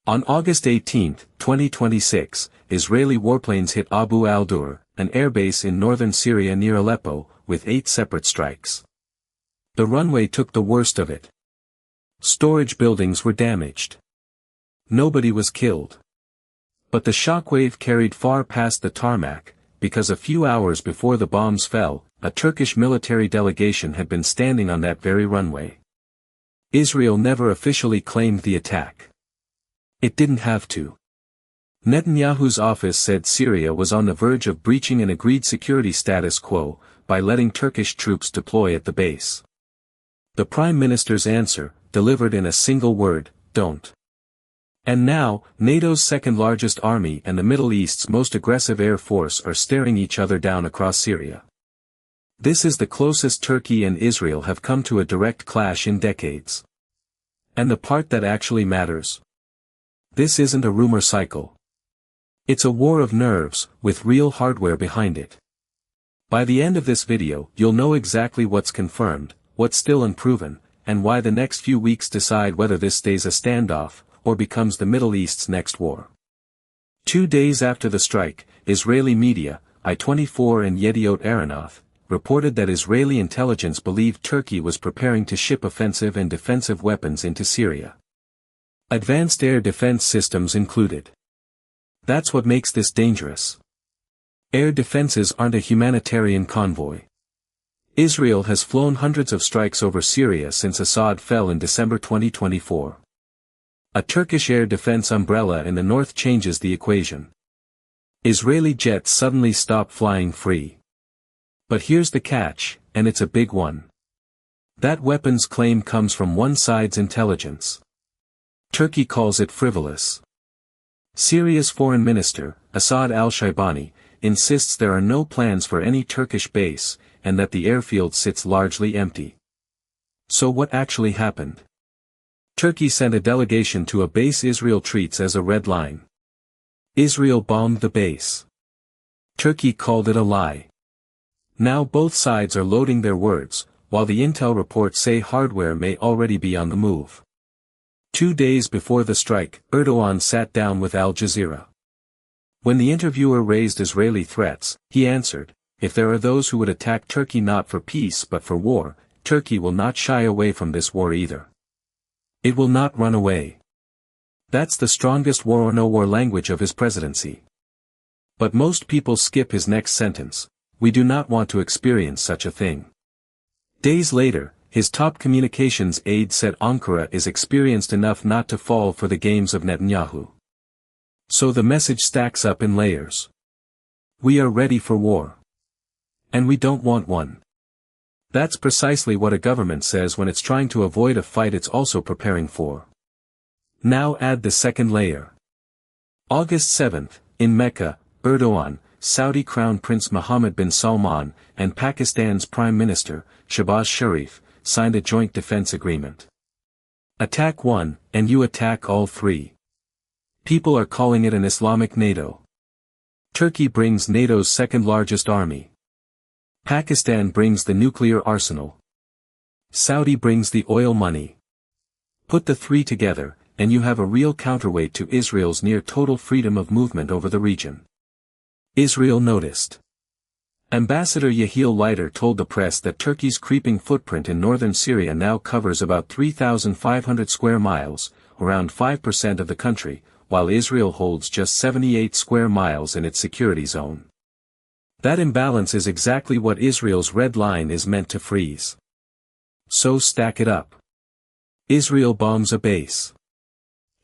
On August 18, 2026, Israeli warplanes hit Abu al-Duhur, an airbase in northern Syria near Aleppo, with 8 separate strikes. The runway took the worst of it. Storage buildings were damaged. Nobody was killed. But the shockwave carried far past the tarmac, because a few hours before the bombs fell, a Turkish military delegation had been standing on that very runway. Israel never officially claimed the attack. It didn't have to. Netanyahu's office said Syria was on the verge of breaching an agreed security status quo, by letting Turkish troops deploy at the base. The Prime Minister's answer, delivered in a single word, don't. And now, NATO's second-largest army and the Middle East's most aggressive air force are staring each other down across Syria. This is the closest Turkey and Israel have come to a direct clash in decades. And the part that actually matters. This isn't a rumor cycle. It's a war of nerves, with real hardware behind it. By the end of this video, you'll know exactly what's confirmed, what's still unproven, and why the next few weeks decide whether this stays a standoff, or becomes the Middle East's next war. 2 days after the strike, Israeli media, I-24 and Yediot Ahronoth, reported that Israeli intelligence believed Turkey was preparing to ship offensive and defensive weapons into Syria. Advanced air defense systems included. That's what makes this dangerous. Air defenses aren't a humanitarian convoy. Israel has flown hundreds of strikes over Syria since Assad fell in December 2024. A Turkish air defense umbrella in the north changes the equation. Israeli jets suddenly stop flying free. But here's the catch, and it's a big one. That weapons claim comes from one side's intelligence. Turkey calls it frivolous. Syria's foreign minister, Asad al-Shaibani, insists there are no plans for any Turkish base, and that the airfield sits largely empty. So what actually happened? Turkey sent a delegation to a base Israel treats as a red line. Israel bombed the base. Turkey called it a lie. Now both sides are loading their words, while the intel reports say hardware may already be on the move. 2 days before the strike, Erdogan sat down with Al Jazeera. When the interviewer raised Israeli threats, he answered, if there are those who would attack Turkey not for peace but for war, Turkey will not shy away from this war either. It will not run away. That's the strongest war or no war language of his presidency. But most people skip his next sentence, we do not want to experience such a thing. Days later, his top communications aide said Ankara is experienced enough not to fall for the games of Netanyahu. So the message stacks up in layers. We are ready for war. And we don't want one. That's precisely what a government says when it's trying to avoid a fight it's also preparing for. Now add the second layer. August 7th, in Mecca, Erdogan, Saudi Crown Prince Mohammed bin Salman, and Pakistan's Prime Minister, Shehbaz Sharif, signed a joint defense agreement. Attack one, and you attack all three. People are calling it an Islamic NATO. Turkey brings NATO's second-largest army. Pakistan brings the nuclear arsenal. Saudi brings the oil money. Put the three together, and you have a real counterweight to Israel's near-total freedom of movement over the region. Israel noticed. Ambassador Yahil Leiter told the press that Turkey's creeping footprint in northern Syria now covers about 3,500 square miles, around 5% of the country, while Israel holds just 78 square miles in its security zone. That imbalance is exactly what Israel's red line is meant to freeze. So stack it up. Israel bombs a base.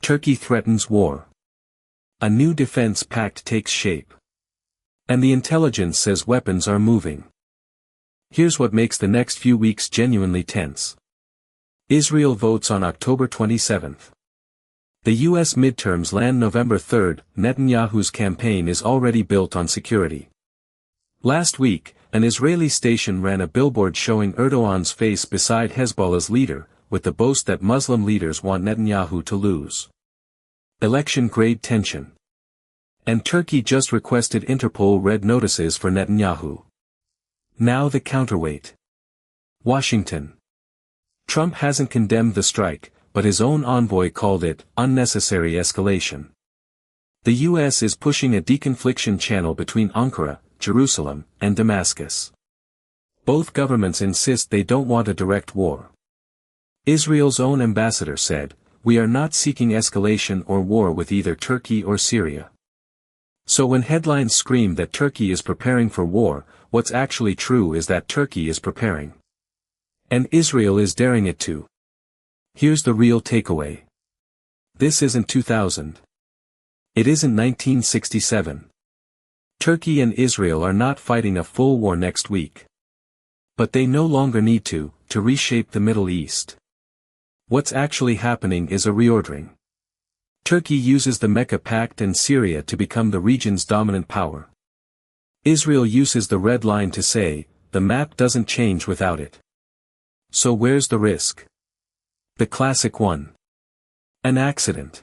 Turkey threatens war. A new defense pact takes shape. And the intelligence says weapons are moving. Here's what makes the next few weeks genuinely tense. Israel votes on October 27th. The U.S. midterms land November 3rd. Netanyahu's campaign is already built on security. Last week, an Israeli station ran a billboard showing Erdogan's face beside Hezbollah's leader, with the boast that Muslim leaders want Netanyahu to lose. Election-grade tension. And Turkey just requested Interpol red notices for Netanyahu. Now the counterweight. Washington. Trump hasn't condemned the strike, but his own envoy called it unnecessary escalation. The US is pushing a deconfliction channel between Ankara, Jerusalem, and Damascus. Both governments insist they don't want a direct war. Israel's own ambassador said, "We are not seeking escalation or war with either Turkey or Syria." So when headlines scream that Turkey is preparing for war, what's actually true is that Turkey is preparing. And Israel is daring it to. Here's the real takeaway. This isn't 2000. It isn't 1967. Turkey and Israel are not fighting a full war next week. But they no longer need to reshape the Middle East. What's actually happening is a reordering. Turkey uses the Mecca Pact and Syria to become the region's dominant power. Israel uses the red line to say, the map doesn't change without it. So where's the risk? The classic one. An accident.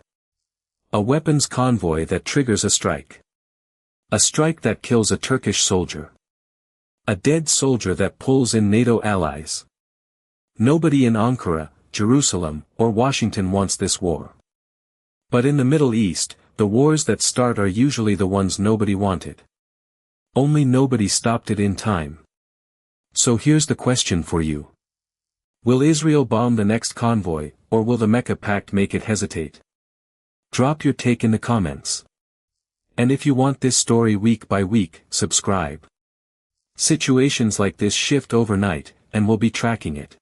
A weapons convoy that triggers a strike. A strike that kills a Turkish soldier. A dead soldier that pulls in NATO allies. Nobody in Ankara, Jerusalem, or Washington wants this war. But in the Middle East, the wars that start are usually the ones nobody wanted. Only nobody stopped it in time. So here's the question for you. Will Israel bomb the next convoy, or will the Mecca Pact make it hesitate? Drop your take in the comments. And if you want this story week by week, subscribe. Situations like this shift overnight, and we'll be tracking it.